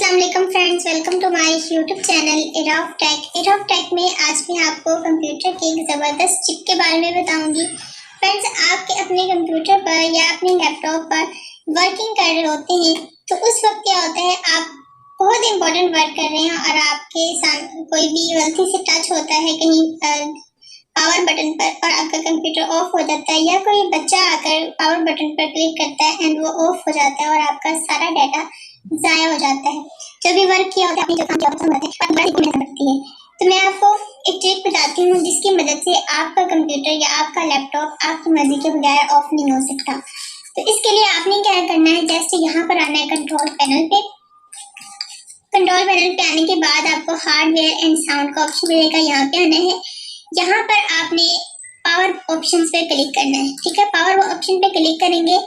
अस्सलाम वालेकुम friends, welcome to my YouTube channel era of tech. Era of tech में आज मैं आपको कंप्यूटर की एक ज़बरदस्त चिप के बारे में बताऊंगी। फ्रेंड्स, आपके अपने कंप्यूटर पर या अपने लैपटॉप पर वर्किंग कर रहे होते हैं तो उस वक्त क्या होता है, आप बहुत इंपॉर्टेंट वर्क कर रहे हैं और आपके साथ कोई भी गलती से टच होता है कहीं पावर बटन पर और आपका कंप्यूटर ऑफ हो जाता है, या कोई बच्चा आकर पावर बटन पर क्लिक करता है एंड वो ऑफ हो जाता है और आपका सारा डाटा जाया हो जाता है। जो भी वर्क किया होता है, आपने जो काम किया होता है, तो मैं आपको एक ट्रिक बताती हूँ जिसकी मदद से आपका कंप्यूटर या आपका लैपटॉप आपकी मर्जी के बगैर ऑफ नहीं हो सकता। तो इसके लिए आपने क्या करना है, जैसे यहाँ पर आना है कंट्रोल पैनल पे। कंट्रोल पैनल पे आने के बाद आपको हार्डवेयर एंड साउंड का ऑप्शन मिलेगा, यहाँ पे आना है। यहाँ पर आपने पावर ऑप्शन पे क्लिक करना है, ठीक है। पावर ऑप्शन पे क्लिक करेंगे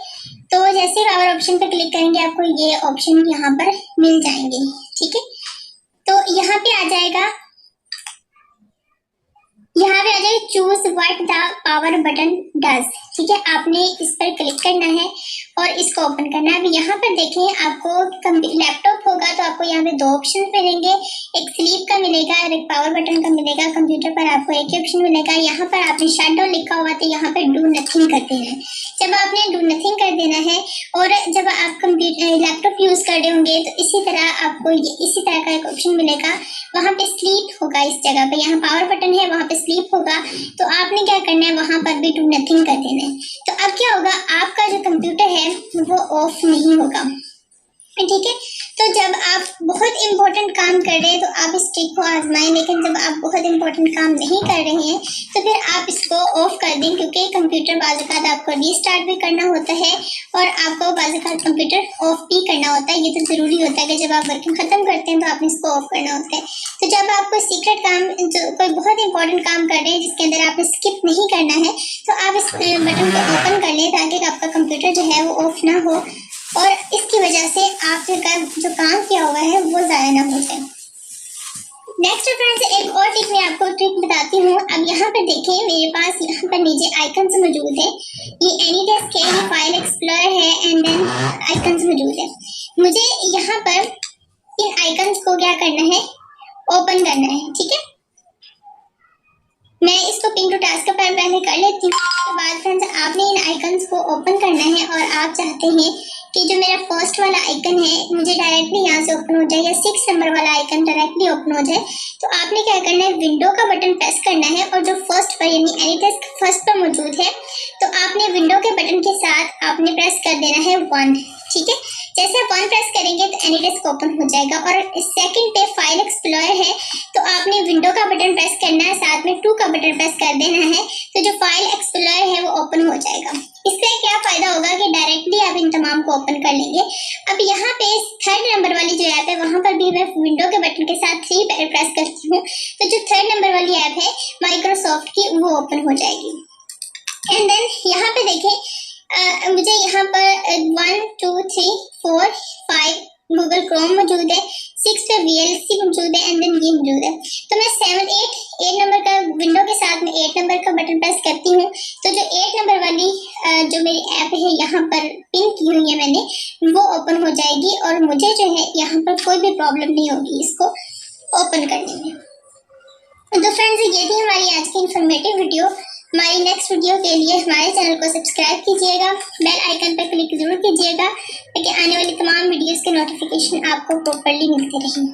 तो जैसे पावर ऑप्शन पे क्लिक करेंगे आपको ये ऑप्शन यहाँ पर मिल जाएंगे, ठीक है। तो यहाँ पे आ जाएगा choose what the power button does, ठीक है। आपने इस पर क्लिक करना है और इसको ओपन करना है। अब यहाँ पर देखें, आपको लैपटॉप होगा तो आपको यहाँ पे दो ऑप्शन मिलेंगे, एक स्लीप का मिलेगा और एक पावर बटन का मिलेगा। कंप्यूटर पर आपको एक ही ऑप्शन मिलेगा। यहाँ पर आपने शट डाउन लिखा हुआ तो यहाँ पर डू नथिंग कर देना है। जब आपने डू नथिंग कर देना है और जब आप कंप्यूटर लैपटॉप यूज कर रहे होंगे तो इसी तरह आपको इसी तरह का एक ऑप्शन मिलेगा, वहाँ पे स्लीप होगा इस जगह पे। यहाँ पावर बटन है, वहाँ पे स्लीप होगा। तो आपने क्या करना है, वहाँ पर भी डू नथिंग कर देना है। तो अब क्या होगा, आपका जो कंप्यूटर है वो ऑफ नहीं होगा, ठीक है। तो जब आप बहुत इंपॉर्टेंट काम कर रहे हैं तो आप इस ट्रिक को आजमाएं, लेकिन जब आप बहुत इंपॉर्टेंट काम नहीं कर रहे हैं तो फिर आप इसको ऑफ कर दें, क्योंकि कंप्यूटर बाज़ आपको रीस्टार्ट भी करना होता है और आपको बाज़ कंप्यूटर ऑफ भी करना होता है। ये तो ज़रूरी होता है कि जब आप वर्किंग ख़त्म करते हैं तो आपने इसको ऑफ करना होता है। तो जब आप कोई सीक्रेट काम, जो कोई बहुत इंपॉर्टेंट काम कर रहे हैं जिसके अंदर आपने स्किप नहीं करना है, तो आप इस बटन को ओपन कर लें ताकि आपका कंप्यूटर जो है वो ऑफ ना हो और इसकी वजह से आपका जो काम किया हुआ है वो ज़ाया ना हो जाए। नेक्स्ट फ्रेंड्स, एक और ट्रिक मैं आपको बताती हूँ। अब यहाँ पर देखें, मेरे पास यहाँ पर नीचे आइकन्स मौजूद है। ये एनीडेस्क है, ये फाइल एक्सप्लोरर है एंड देन आइकन्स मौजूद है। मुझे यहाँ पर इन आइकन्स को क्या करना है, ओपन करना है, ठीक है। मैं इसको पिन टू टास्क का पहले कर लेती हूँ। उसके बाद फ्रेंड्स आपने इन आइकन्स को ओपन करना है और आप चाहते हैं कि जो मेरा फर्स्ट वाला आइकन है मुझे डायरेक्टली यहाँ से ओपन हो जाए या 6 नंबर वाला आइकन डायरेक्टली ओपन हो जाए, तो आपने क्या करना है, विंडो का बटन प्रेस करना है और जो फर्स्ट पर यानी एनीडेस्क फर्स्ट पर मौजूद है तो आपने विंडो के बटन के साथ आपने प्रेस कर देना है 1, ठीक है। जैसे आप 1 प्रेस करेंगे तो एनीडेस्क ओपन हो जाएगा। और सेकंड पे फाइल एक्सप्लोरर है तो आपने विंडो का बटन प्रेस करना है, साथ में 2 का बटन प्रेस कर देना है, तो जो फाइल एक्सप्लोरर है वो ओपन हो जाएगा। इससे क्या फायदा होगा कि डायरेक्टली आप इन तमाम को ओपन कर लेंगे। अब यहाँ पे 3rd नंबर वाली जो ऐप है वहाँ पर भी मैं विंडो के बटन के साथ 3 प्रेस करती हूँ, तो जो 3rd नंबर वाली ऐप है माइक्रोसॉफ्ट की वो ओपन हो जाएगी। एंड देन यहाँ पे देखें, मुझे यहाँ पर 1 2 3 4 5 गूगल क्रोम मौजूद है, 6 पे VLC मौजूद है एंड देन ये मौजूद है। तो मैं 8 नंबर का विंडो के साथ में 8 नंबर का बटन प्रेस करती हूँ, तो जो 8 नंबर वाली जो मेरी ऐप है यहाँ पर पिन की हुई है मैंने, वो ओपन हो जाएगी और मुझे जो है यहाँ पर कोई भी प्रॉब्लम नहीं होगी इसको ओपन करने में। तो फ्रेंड्स, ये थी हमारी आज की इंफॉर्मेटिव वीडियो। हमारी नेक्स्ट वीडियो के लिए हमारे चैनल को सब्सक्राइब कीजिएगा, बेल आइकन पर क्लिक जरूर कीजिएगा ताकि आने वाली तमाम वीडियोस के नोटिफिकेशन आपको प्रॉपर्ली मिलते रहें।